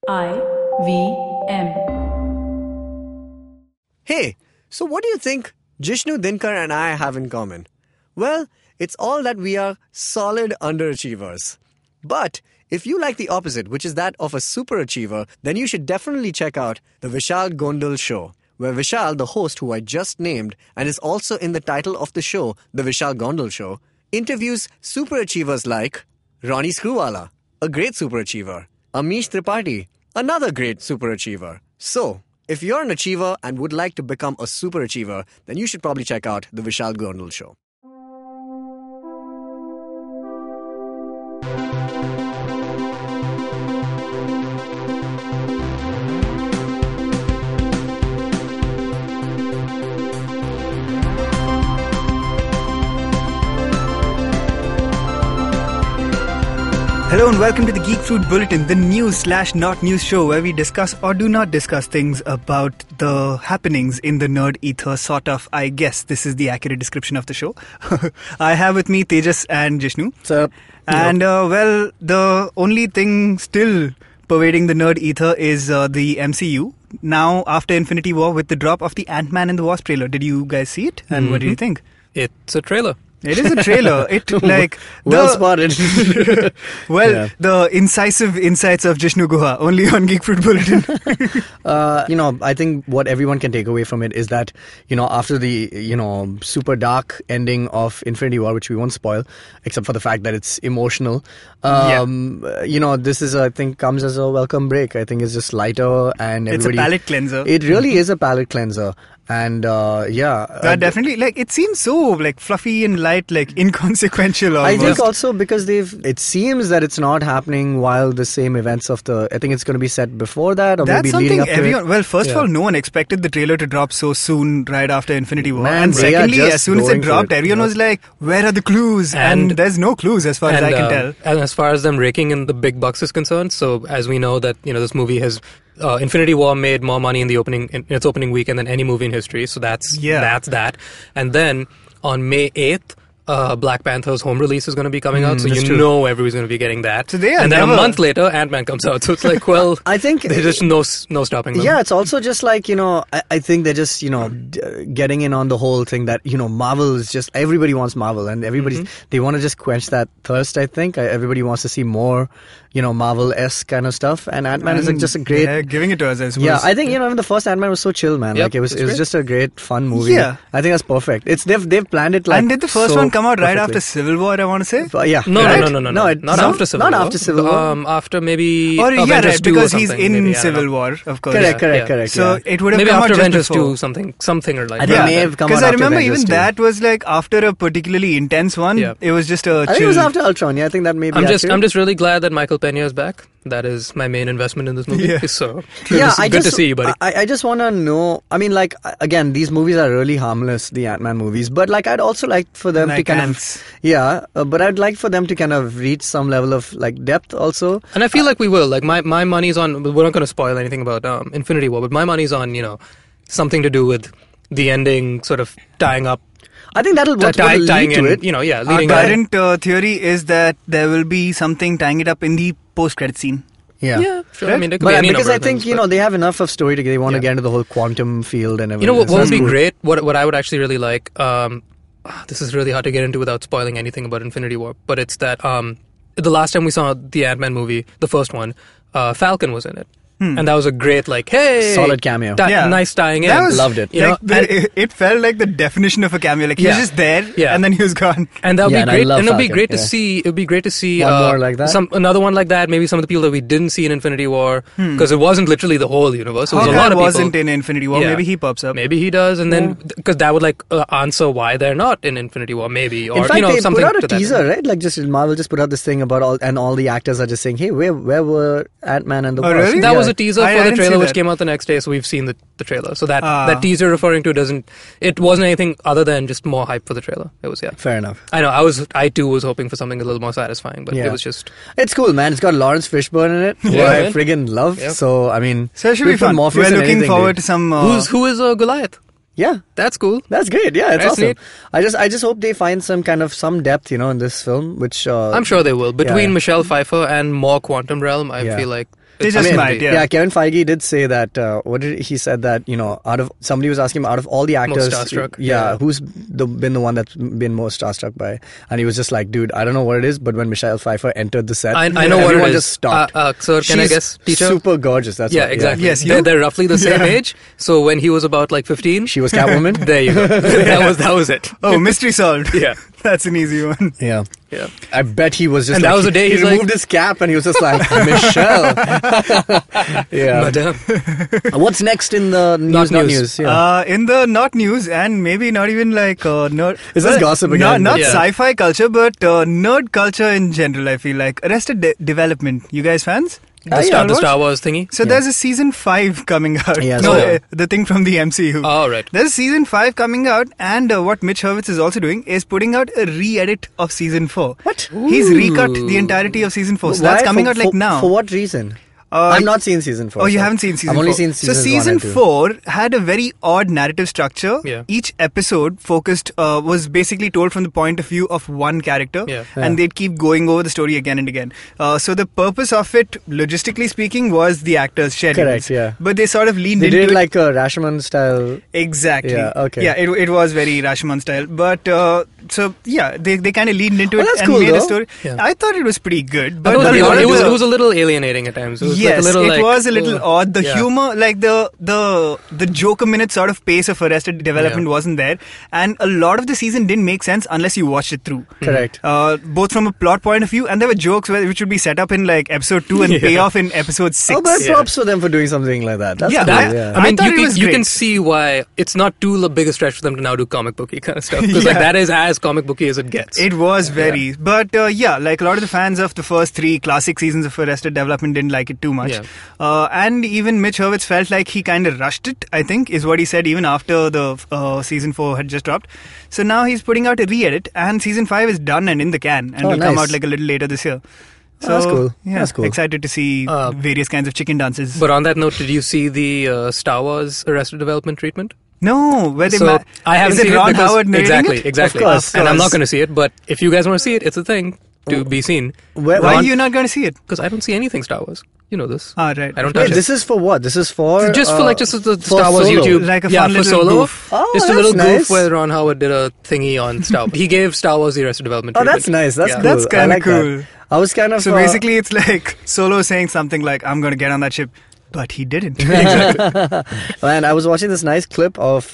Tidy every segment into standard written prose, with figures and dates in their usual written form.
I-V-M. Hey, so what do you think Jishnu, Dinkar and I have in common? Well, it's all that we are solid underachievers. But if you like the opposite, which is that of a superachiever, then you should definitely check out the Vishal Gondal Show, where Vishal, the host who I just named, and is also in the title of the show, The Vishal Gondal Show, interviews superachievers like Ronnie Screwwala, a great superachiever, Amish Tripathi, another great superachiever. So, if you're an achiever and would like to become a superachiever, then you should probably check out The Vishal Gondal Show. Hello and welcome to the Geek Fruit Bulletin, the news/not news show where we discuss or do not discuss things about the happenings in the nerd ether, sort of. I guess this is the accurate description of the show. I have with me Tejas and Jishnu. What's up? And well, the only thing still pervading the nerd ether is the MCU. Now, after Infinity War, with the drop of the Ant-Man and the Wasp trailer, did you guys see it? And what did you think? It's a trailer. It is a trailer. It like well spotted. The incisive insights of Jishnu Guha only on Geek Fruit Bulletin. I think what everyone can take away from it is that, after the, super dark ending of Infinity War, which we won't spoil, except for the fact that it's emotional, this is, I think, comes as a welcome break. I think it's just lighter and it's a palate cleanser. It really is a palate cleanser. And definitely, like, it seems so like fluffy and light, like inconsequential almost. I think also because it seems that it's not happening while the same events I think it's going to be set before that, or that's maybe leading up to it. Well, first of all, no one expected the trailer to drop so soon right after Infinity War. Man, and secondly, as soon as it dropped, everyone was like, where are the clues? And there's no clues as far as I can tell. And as far as them raking in the big bucks is concerned, so as we know that, this movie has Infinity War made more money in its opening weekend than any movie in history, so that's that. And then on May 8th, Black Panther's home release is going to be coming out, so everybody's going to be getting that. So then a month later, Ant-Man comes out, so it's like, well, I think there's just no stopping them. Yeah, it's also just like, I think they're just, getting in on the whole thing that, Marvel is just, everybody wants Marvel, and they want to just quench that thirst, I think. Everybody wants to see more, Marvel-esque kind of stuff, and Ant-Man is like just a great... They're giving it to us, I suppose. Yeah, I think, even the first Ant-Man was so chill, man. Yep, like, it was just a great, fun movie. Yeah. I think that's perfect. They've planned it like... And did the first one come out right after Civil War, I want to say? Yeah. No. Not after Civil War. Not after Civil War. After maybe Avengers 2 because or he's something, in maybe, Civil War, of course. Correct. So it would have maybe come after out Avengers just before. 2, something or like I that. think it may have come out Because I after remember Avengers even 2. that was like after a particularly intense one. Yeah. It was just a I think it was after Ultron. Yeah, I think that may be I'm accurate. just really glad that Michael Pena is back. That is my main investment in this movie. Yeah. So good to see you, buddy. I just want to know. I mean, like, again, these movies are really harmless, the Ant-Man movies. But like, I'd also like for them to kind ants. of, but I'd like for them to kind of reach some level of like depth also. And I feel like we will. Like my money's on. We're not going to spoil anything about Infinity War, but my money's on something to do with the ending, sort of tying up. I think that'll lead to it. Leading Our current theory is that there will be something tying it up in the post-credit scene. Yeah, sure. Right? I mean, it could be any because number I of think things, they have enough of story to they want to get into the whole quantum field and everything. what would be great? What I would actually really like. This is really hard to get into without spoiling anything about Infinity War, but it's that the last time we saw the Ant-Man movie, the first one, Falcon was in it. And that was a great, solid cameo. Nice tying in. Loved it. It felt like the definition of a cameo. Like he was just there, and then he was gone. And that would be great. And it would be Falcon, great to see. It would be great to see one more like that. Another one like that. Maybe some of the people that we didn't see in Infinity War, because it wasn't literally the whole universe. It was a lot of people. Wasn't in Infinity War. Yeah. Maybe he pops up. Maybe he does, and then because that would answer why they're not in Infinity War. Maybe, or in fact, they something. put out a to teaser, that. right? Like Marvel just put out this thing about all the actors are just saying, "Hey, where were Ant-Man and the Wasp?" Really? That was a teaser for the didn't trailer, see which that. came out the next day. So we've seen the trailer. So that teaser referring to it wasn't anything other than just more hype for the trailer. It was Fair enough. I know. I too was hoping for something a little more satisfying, but it was just. It's cool, man. It's got Lawrence Fishburne in it, who I friggin' love. Yep. So I mean, So it should be fun. Morpheus We're in looking anything, forward dude. to some. Who is Goliath? Yeah, That's cool. that's great. Yeah, it's That's awesome. neat. I just hope they find some depth, in this film, which I'm sure they will. Between yeah. Michelle Pfeiffer and more Quantum Realm, I Yeah. feel like They just might, yeah. Yeah, Kevin Feige did say that. What did he said that somebody was asking him out of all the actors, most starstruck. who's been the one that's been most starstruck by, and he was just like, dude, I don't know what it is, but when Michelle Pfeiffer entered the set, I know what it everyone is. just stopped. Sir, can I guess, teacher? Super gorgeous. That's Yeah, what, exactly. Yes, they're roughly the same age. So when he was about like 15, She was Catwoman. there you go. that was it. Oh, mystery solved. Yeah. That's an easy one. Yeah. Yeah. I bet he was just. And like, that was the day he he's removed like- his cap and he was just like, Michelle. Yeah. Madame. What's next in the news? Not news. Yeah. In the not news and maybe not even like nerd. Is this gossip again? Not Yeah. sci-fi culture, but nerd culture in general. I feel like Arrested Development. You guys fans? The Star Wars thingy. So there's a season 5 coming out. Yeah, no, so- the thing from the MCU. Oh, right. There's a season 5 coming out, and what Mitch Hurwitz is also doing is putting out a re-edit of season 4. What? He's recut the entirety of season 4. So that's Why? coming out like now. For what reason? I've not seen season 4. Oh, you so haven't seen season 4? I've only seen seasons So season 1 and 2. 4 had a very odd narrative structure. Yeah. Each episode was basically told from the point of view of one character. Yeah. And they'd keep going over the story again and again. So the purpose of it, logistically speaking, was the actors' schedules. Correct, yeah. But they sort of leaned They into did it. like a Rashomon style. Exactly. Yeah, okay. Yeah, it was very Rashomon style. But, so, yeah, they kind of leaned into Well, it that's and cool, made a though. story. Yeah. I thought it was pretty good. I But thought a lot of it the- was a little alienating at times. It was Yes, like a little it was a little odd. The yeah. humor, like the joke a minute sort of pace of Arrested Development Yeah. wasn't there, and a lot of the season didn't make sense unless you watched it through. Correct. Both from a plot point of view, and there were jokes which would be set up in like episode 2 and Yeah. pay off in episode 6. Oh, but Yeah. props for them for doing something like that. That's Yeah, cool, that- yeah. I mean, thought it was you great. can see why it's not too big a stretch for them to now do comic booky kind of stuff. Because like Yeah. that is as comic booky as it gets. It was very, but yeah, like a lot of the fans of the first 3 classic seasons of Arrested Development didn't like it too much. Yeah. And even Mitch Hurwitz felt like he kind of rushed it, I think, is what he said even after the season 4 had just dropped. So now he's putting out a re-edit, and season 5 is done and in the can, and Oh, will come nice. out like a little later this year. So, that's cool. Yeah, That's cool. excited to see various kinds of chicken dances. But on that note, did you see the Star Wars Arrested Development treatment? no, where they So I haven't is seen it Ron it because Howard narrating exactly, it? exactly. Of course. And I'm not going to see it. But if you guys want to see it, it's a thing to be seen. Where- Why Ron- are you not going to see it? Because I don't see anything Star Wars. You know this. Ah, right. I don't Wait, touch it. this is for what? This is for Just for like just the for Star Wars Solo. YouTube, Like a yeah, fun for little Solo. goof. Oh, just a that's little nice. goof where Ron Howard did a thingy on Star Wars. He gave Star Wars the Arrested Development. Oh, treatment. that's nice. That's Yeah. cool. That's I kinda like that. cool. I was kind of So basically, it's like Solo saying something like, I'm going to get on that ship. But he didn't. and I was watching this nice clip of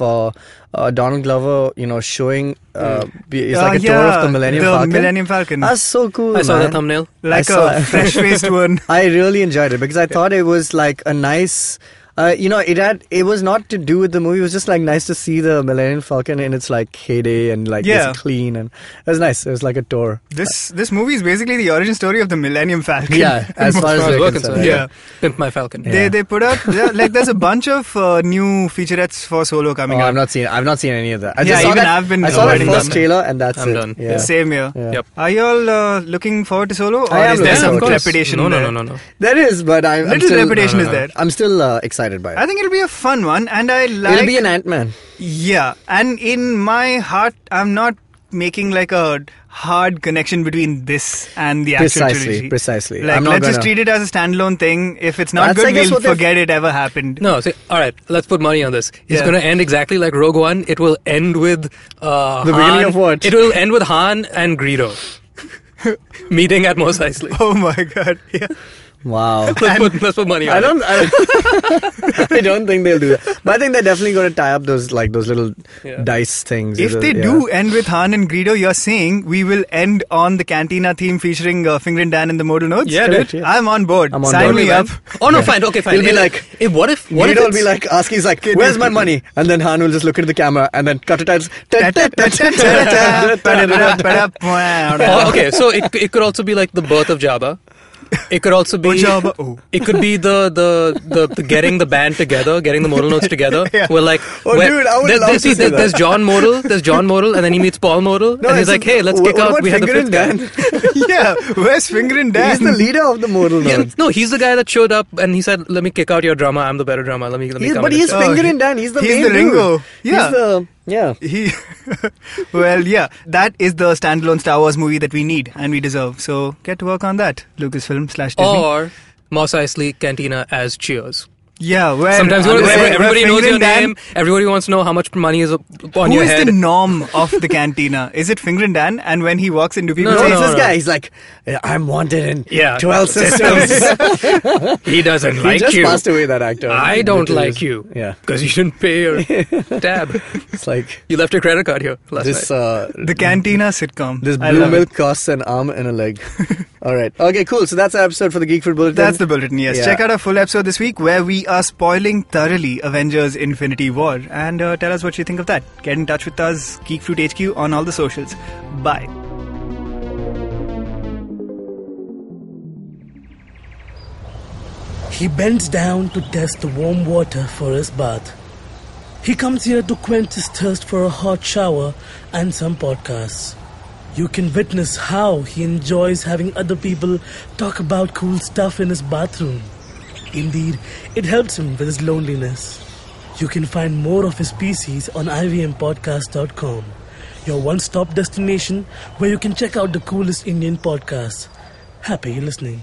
Donald Glover, showing it's like a tour of the Millennium Falcon. Millennium Falcon. That's so cool. I saw man. that thumbnail. Like I saw a it. fresh-faced one. I really enjoyed it because I thought it was like a nice. It was not to do with the movie. It was just like nice to see the Millennium Falcon in its like heyday and like Yeah. it's clean, and it was nice. It was like a tour. This movie is basically the origin story of the Millennium Falcon. Yeah, as far as As we're we're concerned. concerned, Yeah. Pimp My Falcon. Yeah. They put out there's a bunch of new featurettes for Solo coming Oh, out. I've not seen any of that. I Yeah, just saw even that, I've been I saw that avoiding first them. trailer and that's I'm it. done. Yeah. Same here. Yeah. Yep. Are you all looking forward to Solo, or I am is there looking some forward to it. trepidation? No, there? no. There is, but I'm Little still, trepidation is there. I'm still excited by it. I think it'll be a fun one, and I like. It'll be an Ant-Man. Yeah, and in my heart, I'm not making like a hard connection between this and the actual trilogy. Precisely. Like, I'm not let's just gonna- treat it as a standalone thing. If it's not That's, I good, guess, we'll what they've- forget it ever happened. No, see, all right, let's put money on this. It's Yeah. going to end exactly like Rogue One. It will end with the beginning of what? It will end with Han and Greedo meeting at Mos Eisley. Oh my god! Yeah. Wow. Let's put money on I it. don't. I don't think they'll do that. But I think they're definitely going to tie up those little Yeah. dice things. If they Yeah. do end with Han and Greedo, you're saying we will end on the Cantina theme featuring Finger and Dan in the Modal Nodes? Yeah, Correct, dude. yeah. I'm on board. I'm on Sign board. me up. Oh no, fine, okay, fine. It'll be like- what if Greedo will it's- be like asking, he's like, "Where's my money?" And then Han will just look at the camera and then cut to titles. Oh, okay, so it could also be like the birth of Jabba. It could also be Jabba. Oh. It could be the getting the band together, getting the Modal Nodes together. Yeah. We're like, Oh, dude, I would love to see that. there's John Modal, and then he meets Paul Modal, and he's like, hey, let's kick what out. about We had the Finger fifth and guy. Dan? Yeah, where's Finger and Dan? He's the leader of the Modal Yeah, Nodes. no, he's the guy that showed up and he said, "Let me kick out your drummer. I'm the better drummer. Let me come." But in." he's Oh, Finger and Dan. He's the he's main the dude. Ringo. Yeah. He's the yeah. He, well, yeah, that is the standalone Star Wars movie that we need and we deserve. So get to work on that, Lucasfilm /Disney. Or Mos Eisley Cantina as Cheers. Yeah, where sometimes everybody knows your name. Everybody wants to know how much money is on your head. Who is the norm of the cantina? Is it Finger and Dan? And when he walks into people, it's this guy. He's like, I'm wanted in 12 systems. He doesn't like you. He just passed away, that actor. I don't like you. Yeah, because you didn't pay your tab. It's like you left your credit card here last night. The cantina sitcom. This blue milk costs an arm and a leg. All right. Okay, cool. So that's our episode for the Geek Fruit Bulletin. That's the Bulletin, yes. Yeah. Check out our full episode this week where we are spoiling thoroughly Avengers Infinity War. And tell us what you think of that. Get in touch with us, Geek Fruit HQ, on all the socials. Bye. He bends down to test the warm water for his bath. He comes here to quench his thirst for a hot shower and some podcasts. You can witness how he enjoys having other people talk about cool stuff in his bathroom. Indeed, it helps him with his loneliness. You can find more of his pieces on ivmpodcast.com, your one-stop destination where you can check out the coolest Indian podcasts. Happy listening.